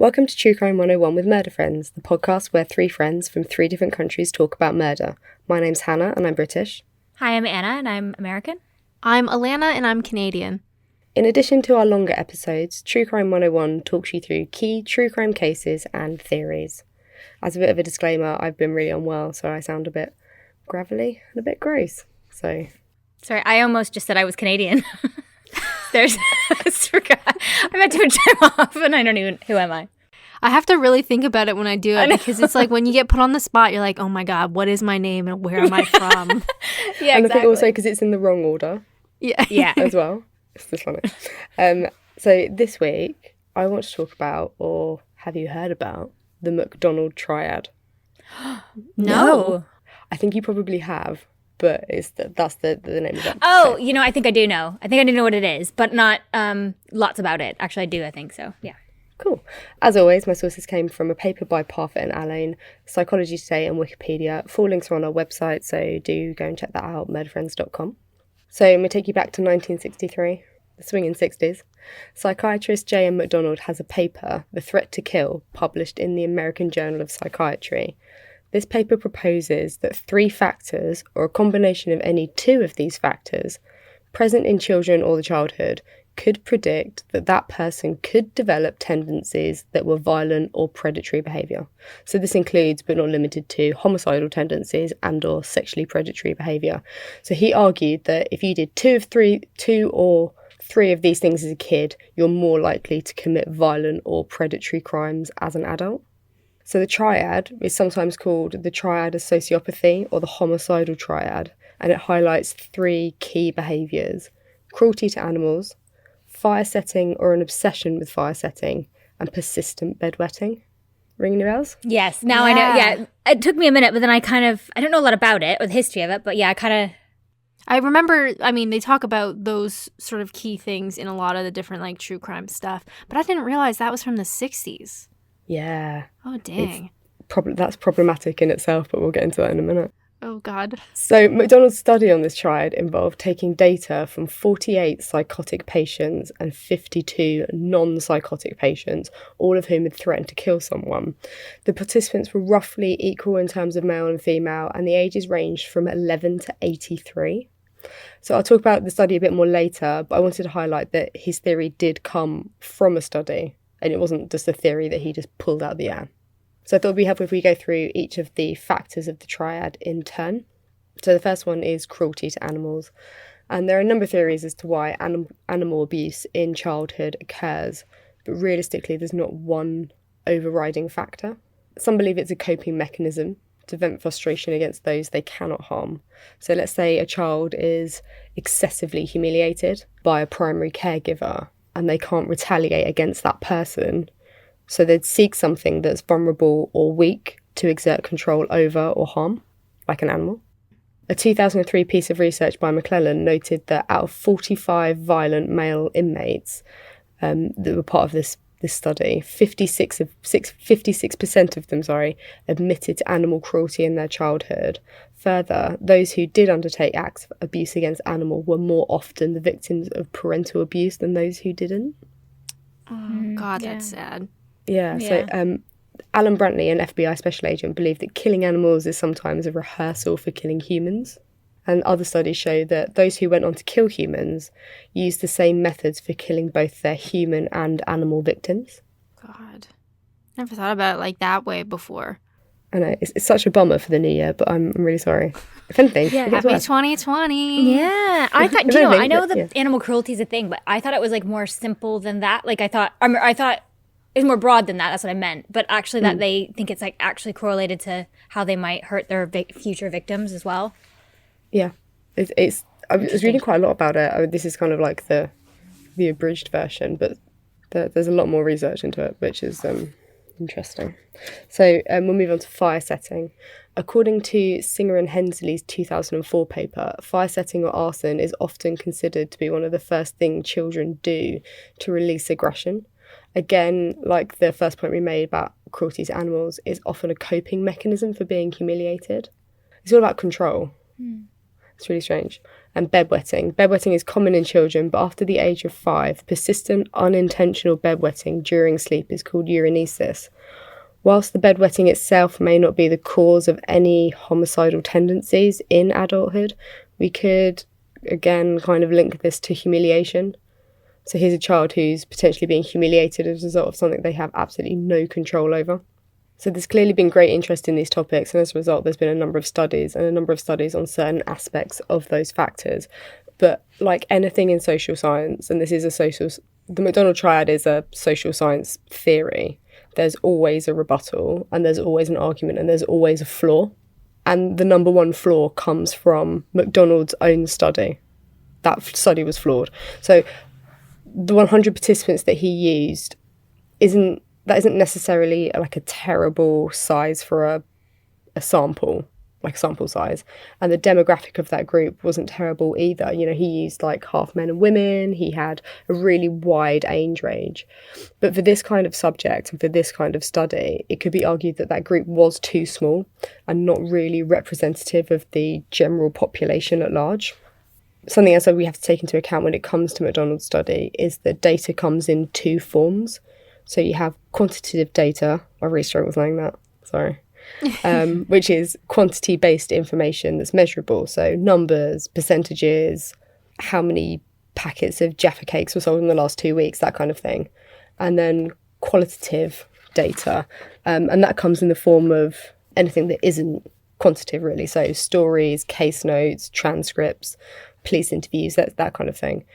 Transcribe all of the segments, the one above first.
Welcome to True Crime 101 with Murder Friends, the podcast where three friends from three different countries talk about murder. My name's Hannah and I'm British. Hi, I'm Anna and I'm American. I'm Alana and I'm Canadian. In addition to our longer episodes, True Crime 101 talks you through key true crime cases and theories. As a bit of a disclaimer, I've been really unwell, so I sound a bit gravelly and a bit gross. Sorry, I almost just said I was Canadian. I forgot. I meant to put time off and I don't even, who am I? I have to really think about it when I do it because it's like when you get put on the spot, you're like, oh my God, what is my name and where am I from? Yeah, and exactly. I think also because it's in the wrong order. Yeah. As well. It's just funny. So this week, I want to talk about, or have you heard about, the Macdonald Triad? No. I think you probably have. But that's the name of it. Oh, I think I do know. I think I do know what it is, but not lots about it. Actually, I do, I think so. Yeah. Cool. As always, my sources came from a paper by Parfit and Alain, Psychology Today and Wikipedia. Full links are on our website, so do go and check that out, murderfriends.com. So I'm going to take you back to 1963, the swinging 60s. Psychiatrist J.M. Macdonald has a paper, The Threat to Kill, published in the American Journal of Psychiatry. This paper proposes that three factors, or a combination of any two of these factors, present in children or the childhood, could predict that that person could develop tendencies that were violent or predatory behaviour. So this includes, but not limited to, homicidal tendencies and or sexually predatory behaviour. So he argued that if you did two or three of these things as a kid, you're more likely to commit violent or predatory crimes as an adult. So the triad is sometimes called the triad of sociopathy or the homicidal triad, and it highlights three key behaviours: cruelty to animals, fire setting or an obsession with fire setting, and persistent bedwetting. Ringing any bells? Yes, now I know. Yeah, it took me a minute, but then I don't know a lot about it or the history of it, but yeah, I remember, they talk about those sort of key things in a lot of the different true crime stuff, but I didn't realize that was from the 60s. Yeah. Oh, dang. That's problematic in itself, but we'll get into that in a minute. Oh, God. So Macdonald's study on this triad involved taking data from 48 psychotic patients and 52 non-psychotic patients, all of whom had threatened to kill someone. The participants were roughly equal in terms of male and female, and the ages ranged from 11 to 83. So I'll talk about the study a bit more later, but I wanted to highlight that his theory did come from a study. And it wasn't just a theory that he just pulled out of the air. So I thought it'd be helpful if we go through each of the factors of the triad in turn. So the first one is cruelty to animals. And there are a number of theories as to why animal abuse in childhood occurs. But realistically, there's not one overriding factor. Some believe it's a coping mechanism to vent frustration against those they cannot harm. So let's say a child is excessively humiliated by a primary caregiver, and they can't retaliate against that person. So they'd seek something that's vulnerable or weak to exert control over or harm, like an animal. A 2003 piece of research by McClellan noted that out of 45 violent male inmates that were part of this study, 56% of them admitted to animal cruelty in their childhood. Further, those who did undertake acts of abuse against animal were more often the victims of parental abuse than those who didn't. Oh, God, that's sad. Yeah. So Alan Brantley, an FBI special agent, believed that killing animals is sometimes a rehearsal for killing humans. And other studies show that those who went on to kill humans used the same methods for killing both their human and animal victims. God. Never thought about it that way before. I know, it's such a bummer for the new year, but I'm really sorry. If anything, happy 2020. Yeah, I thought, I know that animal cruelty is a thing, but I thought it was more simple than that. I thought it's more broad than that. That's what I meant. But actually, that they think it's actually correlated to how they might hurt their future victims as well. Yeah, I was reading quite a lot about it. This is kind of the abridged version, but there's a lot more research into it, which is interesting. So we'll move on to fire setting. According to Singer and Hensley's 2004 paper, fire setting or arson is often considered to be one of the first things children do to release aggression. Again, like the first point we made about cruelty to animals, is often a coping mechanism for being humiliated. It's all about control. It's really strange. and bedwetting. Bedwetting is common in children, but after the age of 5, persistent unintentional bedwetting during sleep is called urinesis. Whilst the bedwetting itself may not be the cause of any homicidal tendencies in adulthood, we could, again, kind of link this to humiliation. So here's a child who's potentially being humiliated as a result of something they have absolutely no control over. So there's clearly been great interest in these topics, and as a result, there's been a number of studies on certain aspects of those factors. But like anything in social science, and the Macdonald Triad is a social science theory, there's always a rebuttal, and there's always an argument, and there's always a flaw. And the number one flaw comes from Macdonald's own study. That study was flawed. So the 100 participants that he used isn't necessarily like a terrible size for a sample, like sample size. And the demographic of that group wasn't terrible either. You know, he used like half men and women. He had a really wide age range. But for this kind of subject and for this kind of study, it could be argued that that group was too small and not really representative of the general population at large. Something else that we have to take into account when it comes to Macdonald's study is that data comes in two forms. So you have quantitative data, I really struggle with saying that, sorry, which is quantity-based information that's measurable. So numbers, percentages, how many packets of Jaffa cakes were sold in the last 2 weeks, that kind of thing. And then qualitative data, and that comes in the form of anything that isn't quantitative, really. So stories, case notes, transcripts, police interviews, that kind of thing.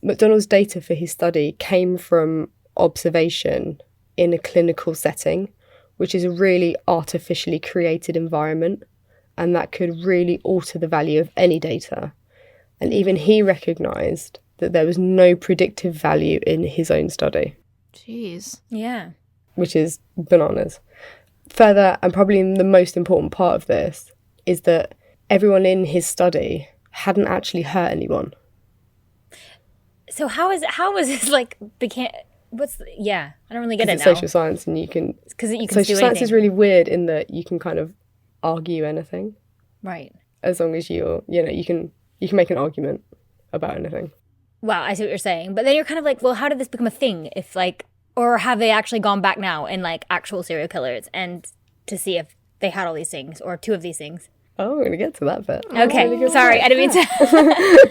Macdonald's data for his study came from observation in a clinical setting, which is a really artificially created environment, and that could really alter the value of any data. And even he recognised that there was no predictive value in his own study. Jeez. Yeah. Which is bananas. Further, and probably the most important part of this, is that everyone in his study hadn't actually hurt anyone. So how was this like became? I don't really get it it's now. Social science, and you can social science is really weird in that you can kind of argue anything, right? As long as you can make an argument about anything. Wow, I see what you're saying, but then you're kind of like, well, how did this become a thing? If like, or have they actually gone back now and like actual serial killers and to see if they had all these things or two of these things? Oh, we're gonna get to that bit. Okay, sorry, I didn't mean to.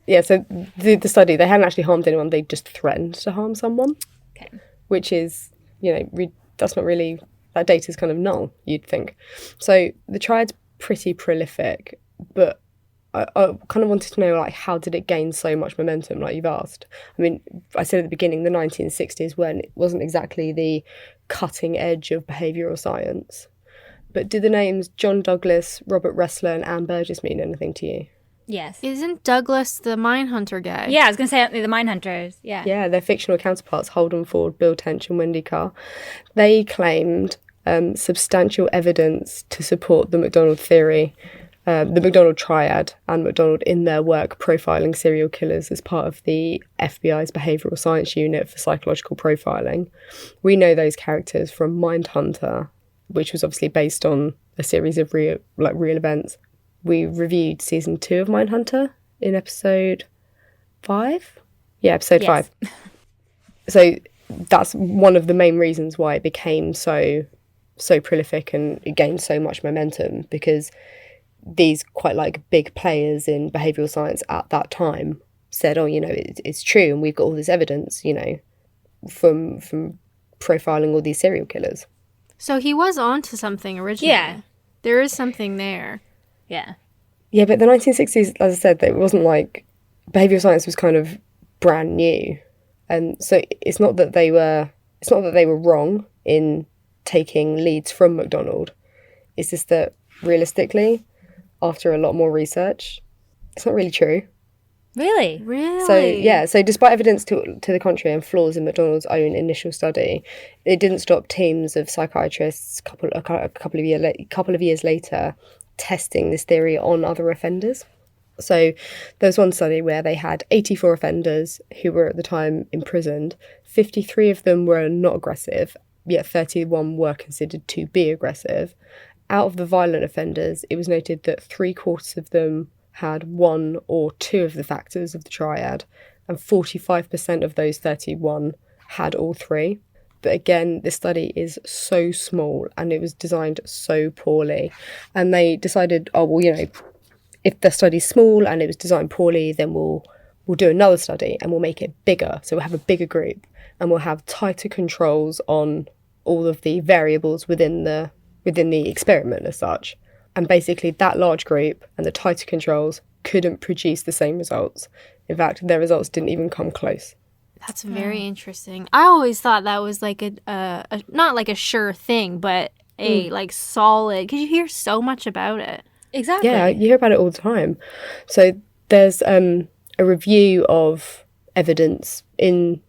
Yeah, so the study, they hadn't actually harmed anyone, they just threatened to harm someone. Okay. Which is, that's not really, that data's kind of null, you'd think. So the triad's pretty prolific, but I kind of wanted to know, like, how did it gain so much momentum, like you've asked? I mean, I said at the beginning, the 1960s, when it wasn't exactly the cutting edge of behavioural science. But do the names John Douglas, Robert Ressler and Anne Burgess mean anything to you? Yes. Isn't Douglas the Mindhunter guy? Yeah, I was going to say the Mindhunters. Yeah. Yeah, their fictional counterparts, Holden Ford, Bill Tench and Wendy Carr. They claimed substantial evidence to support the Macdonald theory, the Macdonald Triad and Macdonald in their work profiling serial killers as part of the FBI's Behavioural Science Unit for Psychological Profiling. We know those characters from Mindhunter, which was obviously based on a series of real events. We reviewed season 2 of Mindhunter in episode 5. Yeah, episode 5. So that's one of the main reasons why it became so prolific and it gained so much momentum, because these quite like big players in behavioural science at that time said, oh, it's true, and we've got all this evidence, from profiling all these serial killers. So he was onto something originally. Yeah. There is something there. Yeah. Yeah, but the 1960s, as I said, it wasn't like behavioural science was kind of brand new. And so it's not that they were wrong in taking leads from Macdonald. It's just that realistically, after a lot more research, it's not really true. Really? So despite evidence to the contrary and flaws in Macdonald's own initial study, it didn't stop teams of psychiatrists a couple of years later testing this theory on other offenders. So there was one study where they had 84 offenders who were at the time imprisoned. 53 of them were not aggressive, yet 31 were considered to be aggressive. Out of the violent offenders, it was noted that 3/4 of them had 1 or 2 of the factors of the triad, and 45% of those 31 had all 3. But again, this study is so small and it was designed so poorly. And they decided, oh, well, you know, if the study's small and it was designed poorly, then we'll do another study and we'll make it bigger. So we'll have a bigger group and we'll have tighter controls on all of the variables within the experiment as such. And basically that large group and the tighter controls couldn't produce the same results. In fact, their results didn't even come close. That's very interesting. I always thought that was like a not like a sure thing, but a like solid, because you hear so much about it. Exactly. Yeah, you hear about it all the time. So there's a review of evidence in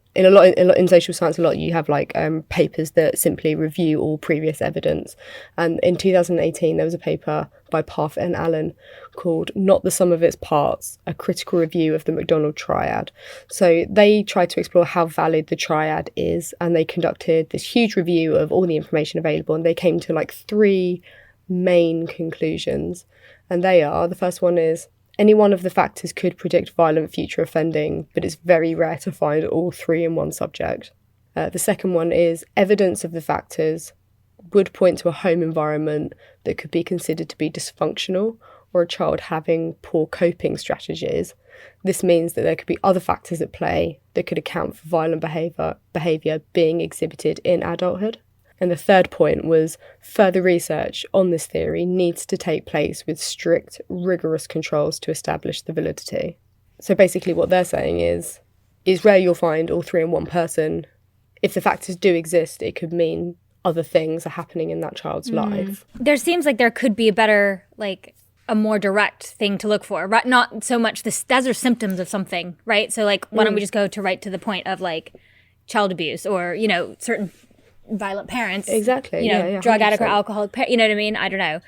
social science. A lot you have like papers that simply review all previous evidence. And in 2018, there was a paper by Parfit and Allen called "Not the Sum of Its Parts: A Critical Review of the Macdonald Triad." So they tried to explore how valid the triad is, and they conducted this huge review of all the information available, and they came to like 3 main conclusions. And they are, the first one is, any one of the factors could predict violent future offending, but it's very rare to find all 3 in one subject. The second one is, evidence of the factors would point to a home environment that could be considered to be dysfunctional or a child having poor coping strategies. This means that there could be other factors at play that could account for violent behaviour being exhibited in adulthood. And the third point was, further research on this theory needs to take place with strict, rigorous controls to establish the validity. So basically what they're saying is rare you'll find all 3 in one person. If the factors do exist, it could mean other things are happening in that child's life. There seems like there could be a better, like, a more direct thing to look for, right? Not so much those are symptoms of something, right? So, like, why don't we just go to right to the point of, like, child abuse or, you know, certain violent parents, exactly, you know, drug addict or alcoholic, you know what I mean? I don't know.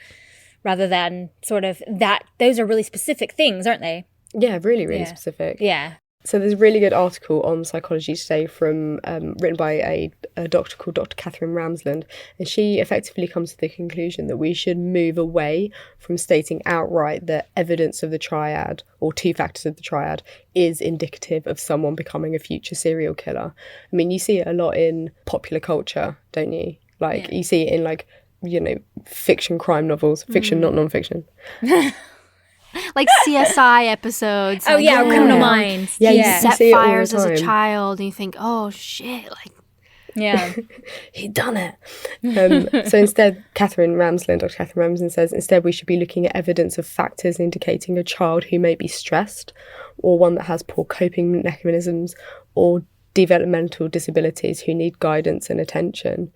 Rather than sort of that, those are really specific things, aren't they? Yeah, really, really specific. Yeah. So there's a really good article on Psychology Today from written by a doctor called Dr. Catherine Ramsland, and she effectively comes to the conclusion that we should move away from stating outright that evidence of the triad or 2 factors of the triad is indicative of someone becoming a future serial killer. I mean, you see it a lot in popular culture, don't you? Like, you see it in, like, you know, fiction crime novels, fiction, not non-fiction. Like CSI episodes. Oh, like, yeah, Criminal Minds. Yeah, you set fires as a child and you think, oh, shit, like... Yeah. He done it. So instead, Dr. Catherine Ramsland says, instead we should be looking at evidence of factors indicating a child who may be stressed or one that has poor coping mechanisms or developmental disabilities who need guidance and attention.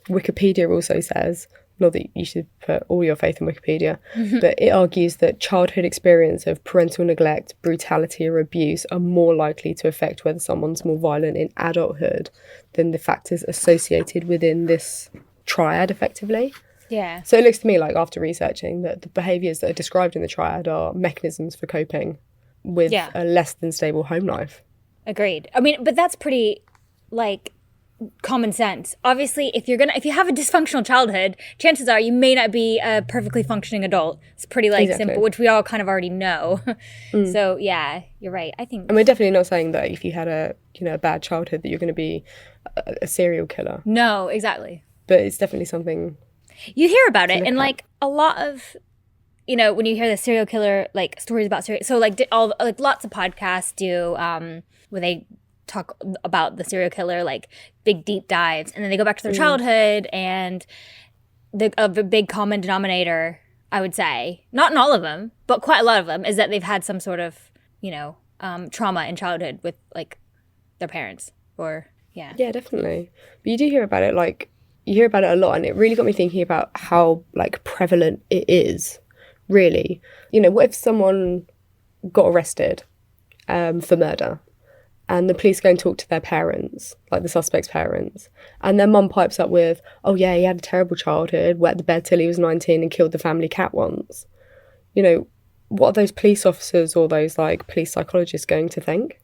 Wikipedia also says, not that you should put all your faith in Wikipedia, but it argues that childhood experience of parental neglect, brutality or abuse are more likely to affect whether someone's more violent in adulthood than the factors associated within this triad, effectively. Yeah. So it looks to me like, after researching, that the behaviours that are described in the triad are mechanisms for coping with a less than stable home life. Agreed. I mean, but that's pretty, like, common sense. Obviously, if you have a dysfunctional childhood, chances are you may not be a perfectly functioning adult. It's pretty, like, simple, which we all kind of already know. So yeah, you're right. I think, and we're definitely not saying that if you had a bad childhood that you're going to be a serial killer. No, exactly. But it's definitely something you hear about it, and like a lot of, you know, when you hear the serial killer, like, stories about so like lots of podcasts do where they talk about the serial killer, like big deep dives, and then they go back to their childhood, and a big common denominator, I would say, not in all of them, but quite a lot of them, is that they've had some sort of, you know, trauma in childhood with, like, their parents, or yeah, definitely. But you do hear about it, like, you hear about it a lot, and it really got me thinking about how, like, prevalent it is, really. You know, what if someone got arrested for murder, and the police go and talk to their parents, like the suspect's parents, and their mum pipes up with, oh yeah, he had a terrible childhood, wet the bed till he was 19 and killed the family cat once. You know, what are those police officers or those, like, police psychologists going to think?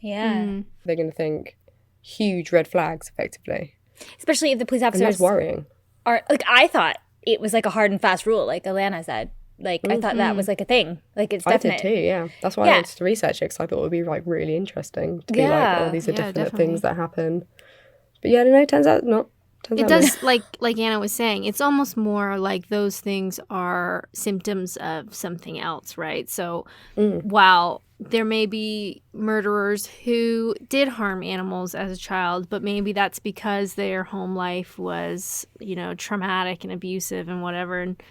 Yeah. They're going to think huge red flags, effectively. Especially if the police officers... And that's worrying. Are, like, I thought it was like a hard and fast rule, like Alana said. Like, I thought that was like a thing. Like, it's definite. I did too, yeah. That's why I wanted to research it, because I thought it would be like really interesting to be like, oh, these are definite things that happen. But yeah, no, it turns out not. It does, like Anna was saying, it's almost more like those things are symptoms of something else, right? So while there may be murderers who did harm animals as a child, but maybe that's because their home life was, you know, traumatic and abusive and whatever, and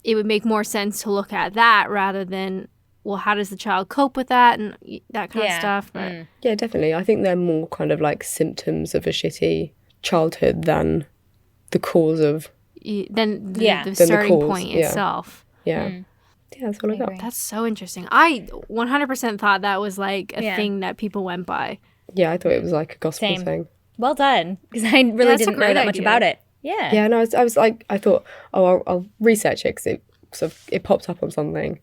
it would make more sense to look at that rather than, well, how does the child cope with that and that kind of stuff. But yeah, definitely. I think they're more kind of like symptoms of a shitty childhood than the cause of the starting point itself. Yeah that's all I got. That's so interesting. I 100% thought that was like a thing that people went by. Yeah, I thought it was like a gospel thing. Well done, because I really didn't know that much about it. No, I was like, I thought, oh, I'll research it, because it popped up on something,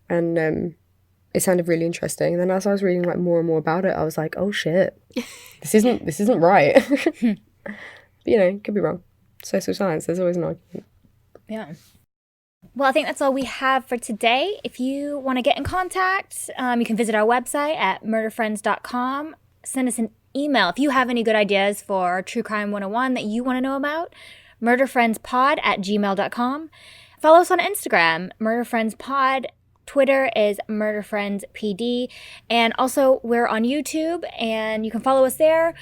and it sounded really interesting. And then as I was reading like more and more about it, I was like, oh shit, this isn't right. But, you know, could be wrong. Social science, there's always an argument. Yeah. Well, I think that's all we have for today. If you want to get in contact, you can visit our website at murderfriends.com. Send us an email if you have any good ideas for True Crime 101 that you want to know about. murderfriendspod@gmail.com. Follow us on Instagram, murderfriendspod. Twitter is murderfriendspd. And also, we're on YouTube, and you can follow us there.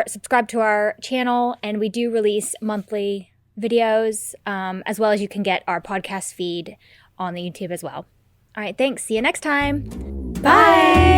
Subscribe to our channel, and we do release monthly videos, as well as you can get our podcast feed on the YouTube as well. All right, thanks. See you next time. Bye.